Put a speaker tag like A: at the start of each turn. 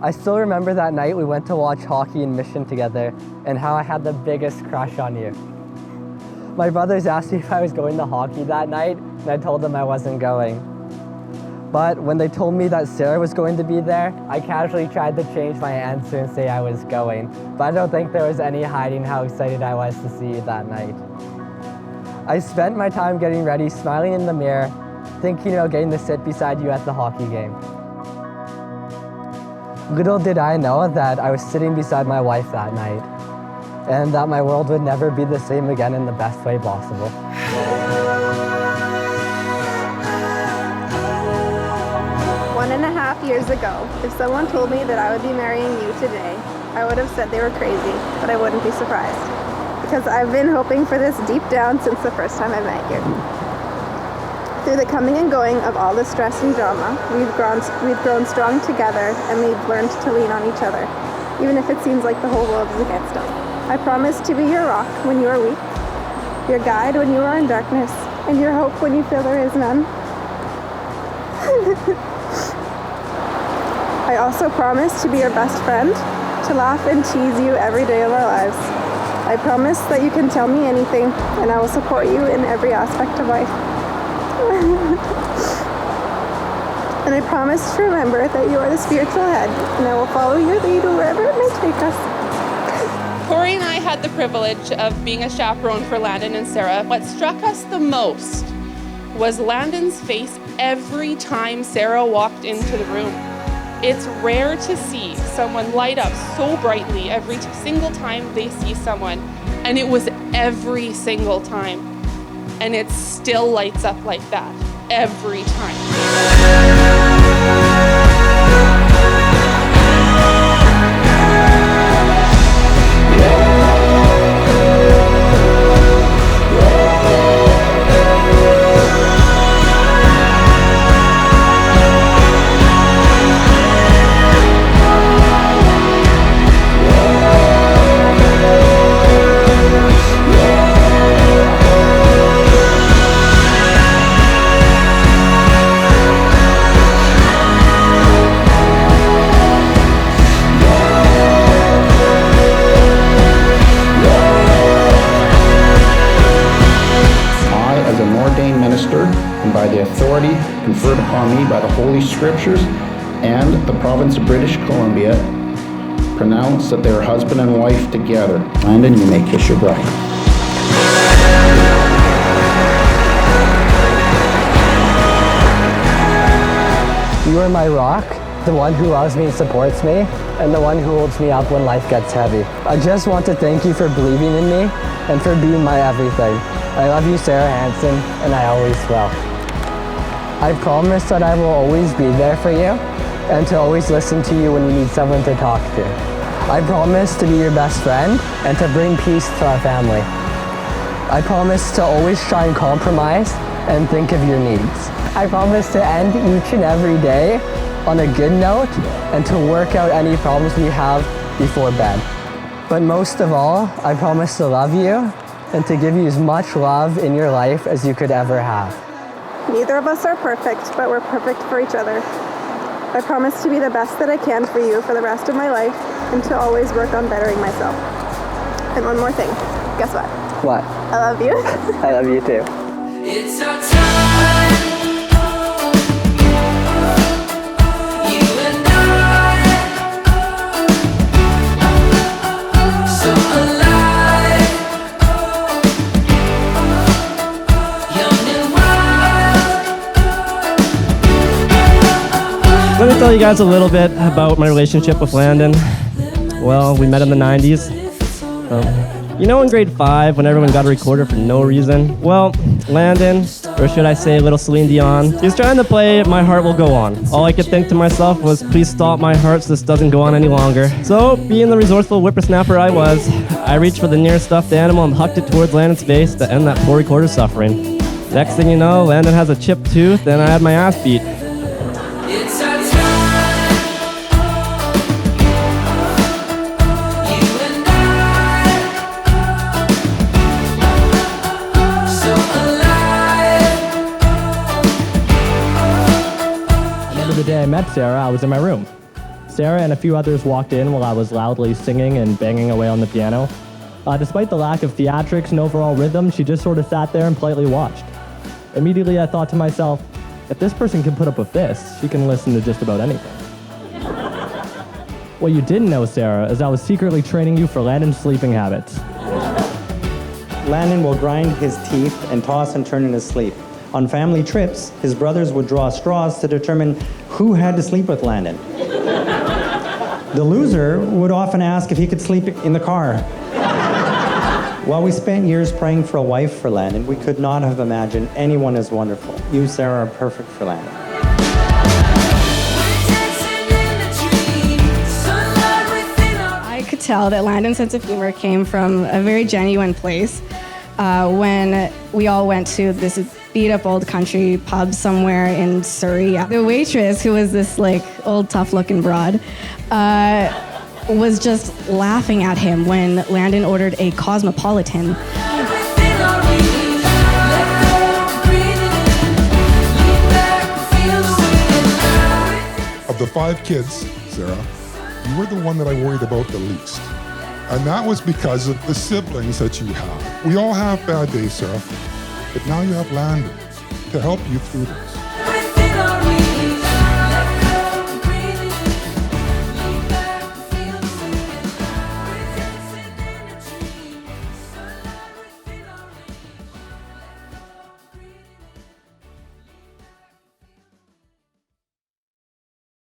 A: I still remember that night we went to watch hockey in Mission together and how I had the biggest crush on you. My brothers asked me if I was going to hockey that night, and I told them I wasn't going. But when they told me that Sarah was going to be there, I casually tried to change my answer and say I was going. But I don't think there was any hiding how excited I was to see you that night. I spent my time getting ready, smiling in the mirror, thinking about getting to sit beside you at the hockey game. Little did I know that I was sitting beside my wife that night, and that my world would never be the same again in the best way possible.
B: 1.5 years ago, if someone told me that I would be marrying you today, I would have said they were crazy, but I wouldn't be surprised. Because I've been hoping for this deep down since the first time I met you. Through the coming and going of all the stress and drama, we've grown strong together, and we've learned to lean on each other, even if it seems like the whole world is against us. I promise to be your rock when you are weak, your guide when you are in darkness, and your hope when you feel there is none. I also promise to be your best friend, to laugh and tease you every day of our lives. I promise that you can tell me anything, and I will support you in every aspect of life. And I promise to remember that you are the spiritual head, and I will follow your lead wherever it may take us.
C: Corey and I had the privilege of being a chaperone for Landen and Sarah. What struck us the most was Landen's face every time Sarah walked into the room. It's rare to see someone light up so brightly every single time they see someone, and it was every single time. And it still lights up like that every time.
D: And by the authority conferred upon me by the Holy Scriptures and the province of British Columbia, pronounce that they are husband and wife together. Landen, you may kiss your bride.
A: You are my rock, the one who loves me and supports me, and the one who holds me up when life gets heavy. I just want to thank you for believing in me and for being my everything. I love you, Sarah Hansen, and I always will. I promise that I will always be there for you and to always listen to you when you need someone to talk to. I promise to be your best friend and to bring peace to our family. I promise to always try and compromise and think of your needs. I promise to end each and every day on a good note and to work out any problems we have before bed. But most of all, I promise to love you and to give you as much love in your life as you could ever have.
B: Neither of us are perfect, but we're perfect for each other. I promise to be the best that I can for you for the rest of my life and to always work on bettering myself. And one more thing, guess what?
A: What?
B: I love you.
A: I love you too.
E: It's our time.
F: Let me tell you guys a little bit about my relationship with Landen. Well, we met in the 90s. You know, in grade 5, when everyone got a recorder for no reason? Well, Landen, or should I say little Celine Dion, he was trying to play My Heart Will Go On. All I could think to myself was, please stop my heart so this doesn't go on any longer. So, being the resourceful whippersnapper I was, I reached for the nearest stuffed animal and hucked it towards Landen's face to end that poor recorder's suffering. Next thing you know, Landen has a chipped tooth and I had my ass beat.
E: It's our time. You and I. So alive.
F: I remember the day I met Sarah, I was in my room. Sarah and a few others walked in while I was loudly singing and banging away on the piano. Despite the lack of theatrics and overall rhythm, she just sort of sat there and politely watched. Immediately, I thought to myself, if this person can put up with this, she can listen to just about anything. What you didn't know, Sarah, is I was secretly training you for Landen's sleeping habits.
G: Landen will grind his teeth and toss and turn in his sleep. On family trips, his brothers would draw straws to determine who had to sleep with Landen. The loser would often ask if he could sleep in the car. While we spent years praying for a wife for Landen, we could not have imagined anyone as wonderful. You, Sarah, are perfect for Landen.
H: I could tell that Landen's sense of humor came from a very genuine place. When we all went to this beat-up old country pub somewhere in Surrey, the waitress, who was this old tough-looking broad, was just laughing at him when Landen ordered a Cosmopolitan.
I: Of the 5 kids, Sarah, you were the one that I worried about the least. And that was because of the siblings that you have. We all have bad days, Sarah, but now you have Landen to help you through this.